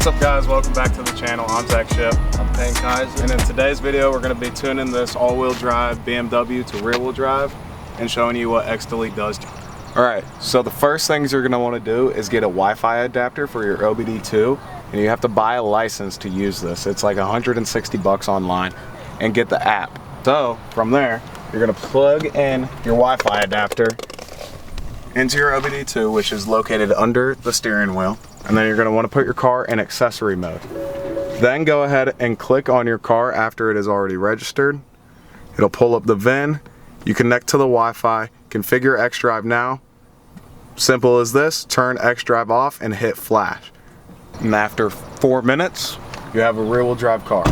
What's up guys, welcome back to the channel. I'm Zach Ship. I'm Payne Kaiser. And in today's video we're going to be tuning this all-wheel drive BMW to rear-wheel drive and showing you what XDelete does. Alright, so the first things you're going to want to do is get a Wi-Fi adapter for your OBD2, and you have to buy a license to use this. It's like 160 bucks online, and get the app. So from there you're going to plug in your Wi-Fi adapter into your OBD2, which is located under the steering wheel. And then you're going to want to put your car in accessory mode. Then go ahead and click on your car after it is already registered. It'll pull up the VIN. You connect to the Wi-Fi, configure XDrive now. Simple as this, turn XDrive off and hit flash. And after 4 minutes, you have a rear-wheel drive car.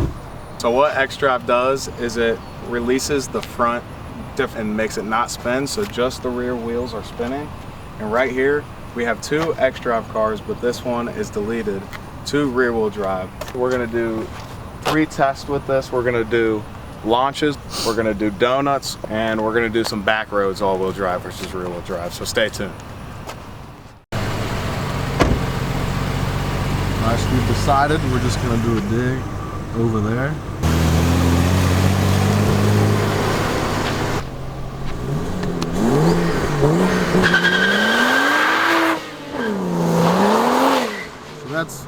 So what XDrive does is it releases the front and makes it not spin, so just the rear wheels are spinning. And right here, we have two XDrive cars, but this one is deleted to rear wheel drive. We're gonna do 3 tests with this. We're gonna do launches, we're gonna do donuts, and we're gonna do some back roads all wheel drive versus rear wheel drive, so stay tuned. Alright, we've decided we're just gonna do a dig over there. That's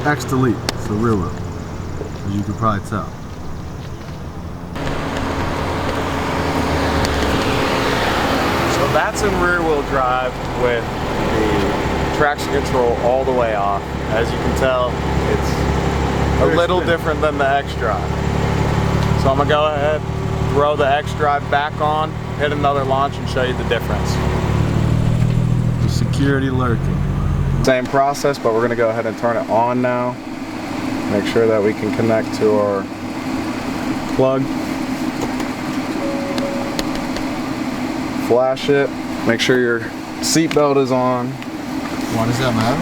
XDelete, it's the rear wheel, as you can probably tell. So that's in rear wheel drive with the traction control all the way off. As you can tell, it's a little different than the XDrive. So I'm gonna go ahead, throw the XDrive back on, hit another launch and show you the difference. The security lurking. Same process, but we're going to go ahead and turn it on now. Make sure that we can connect to our plug. Flash it. Make sure your seatbelt is on. Why does that matter?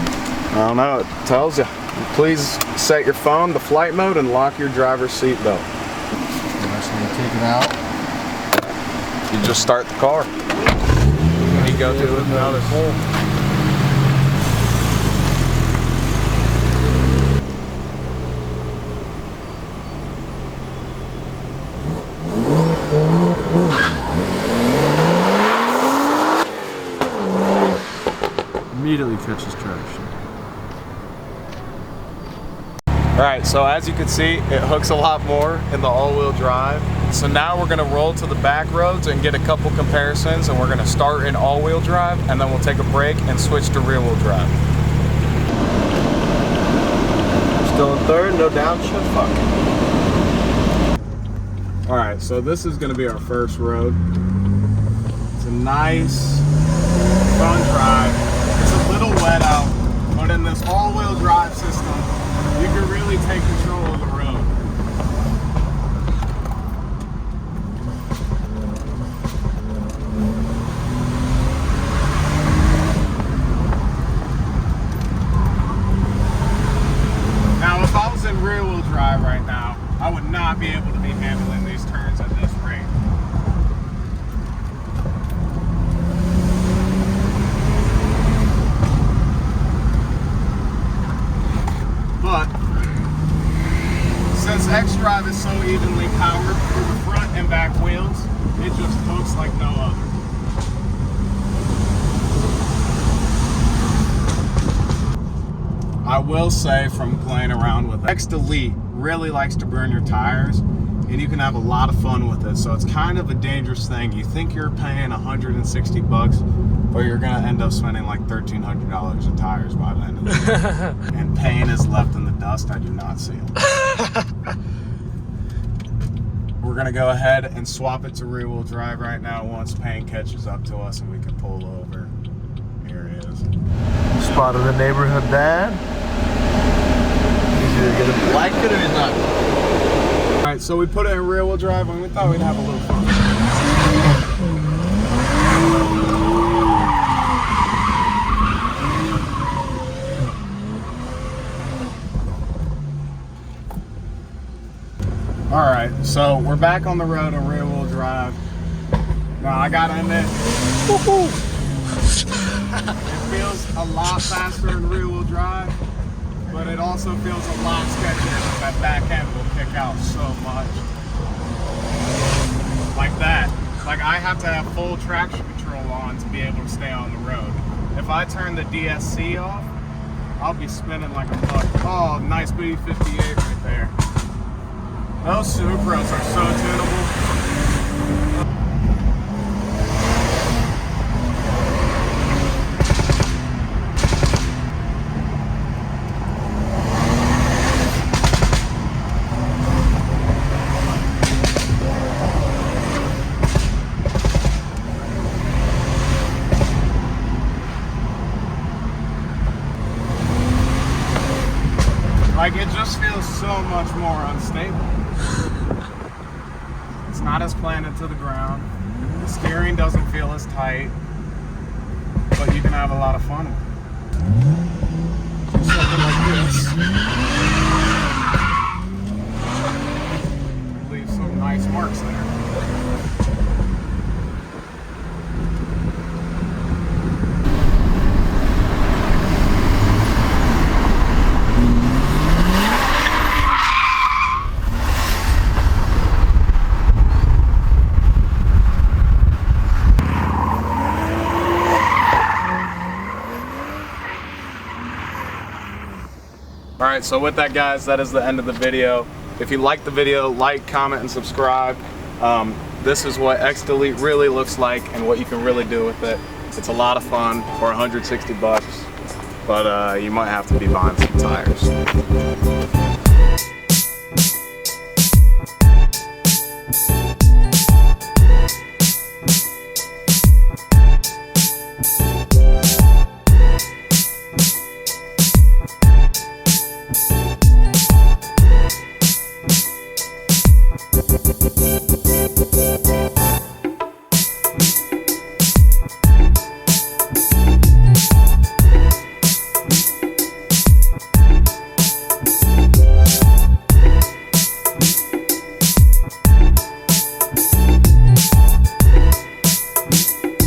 I don't know, it tells you. Please set your phone to flight mode and lock your driver's seatbelt. I'm just going to take it out. You just start the car. You go through with another hole. Immediately catches traction. Alright, so as you can see, it hooks a lot more in the all-wheel drive. So now we're going to roll to the back roads and get a couple comparisons, and we're going to start in all-wheel drive, and then we'll take a break and switch to rear-wheel drive. Still in third, no downshift, fuck. Alright, so this is going to be our first road. It's a nice, fun drive. It's a little wet out, but in this all-wheel drive system, you can really take control of the road. Now, if I was in rear-wheel drive right now, I would not be able to be handling these turns at this rate. But since XDrive is so evenly powered through the front and back wheels, it just hooks like no other. I will say, from playing around with it, XDelete really likes to burn your tires, and you can have a lot of fun with it. So it's kind of a dangerous thing. You think you're paying 160 bucks, but you're gonna end up spending like $1,300 in tires by the end of the day. And Payne is left in the dust. I do not see him. We're gonna go ahead and swap it to rear wheel drive right now once Payne catches up to us and we can pull over. Here he is. Spotted the neighborhood dad. He's either gonna like it or he's not. Alright, so we put it in rear wheel drive and we thought we'd have a little fun. Alright, so we're back on the road on rear wheel drive. Now I got in it. It feels a lot faster in rear wheel drive. but it also feels a lot sketchier. That back end will kick out so much. Like that. Like I have to have full traction control on to be able to stay on the road. If I turn the DSC off, I'll be spinning like a buck. Oh, nice B58 right there. Those Supras are so tunable. Like it just feels so much more unstable. It's not as planted to the ground. The steering doesn't feel as tight, but you can have a lot of fun with it. Do something like this. Leave some nice marks there. Alright, so with that guys, that is the end of the video. If you liked the video, like, comment, and subscribe. This is what XDelete really looks like and what you can really do with it. It's a lot of fun for 160 bucks, but you might have to be buying some tires.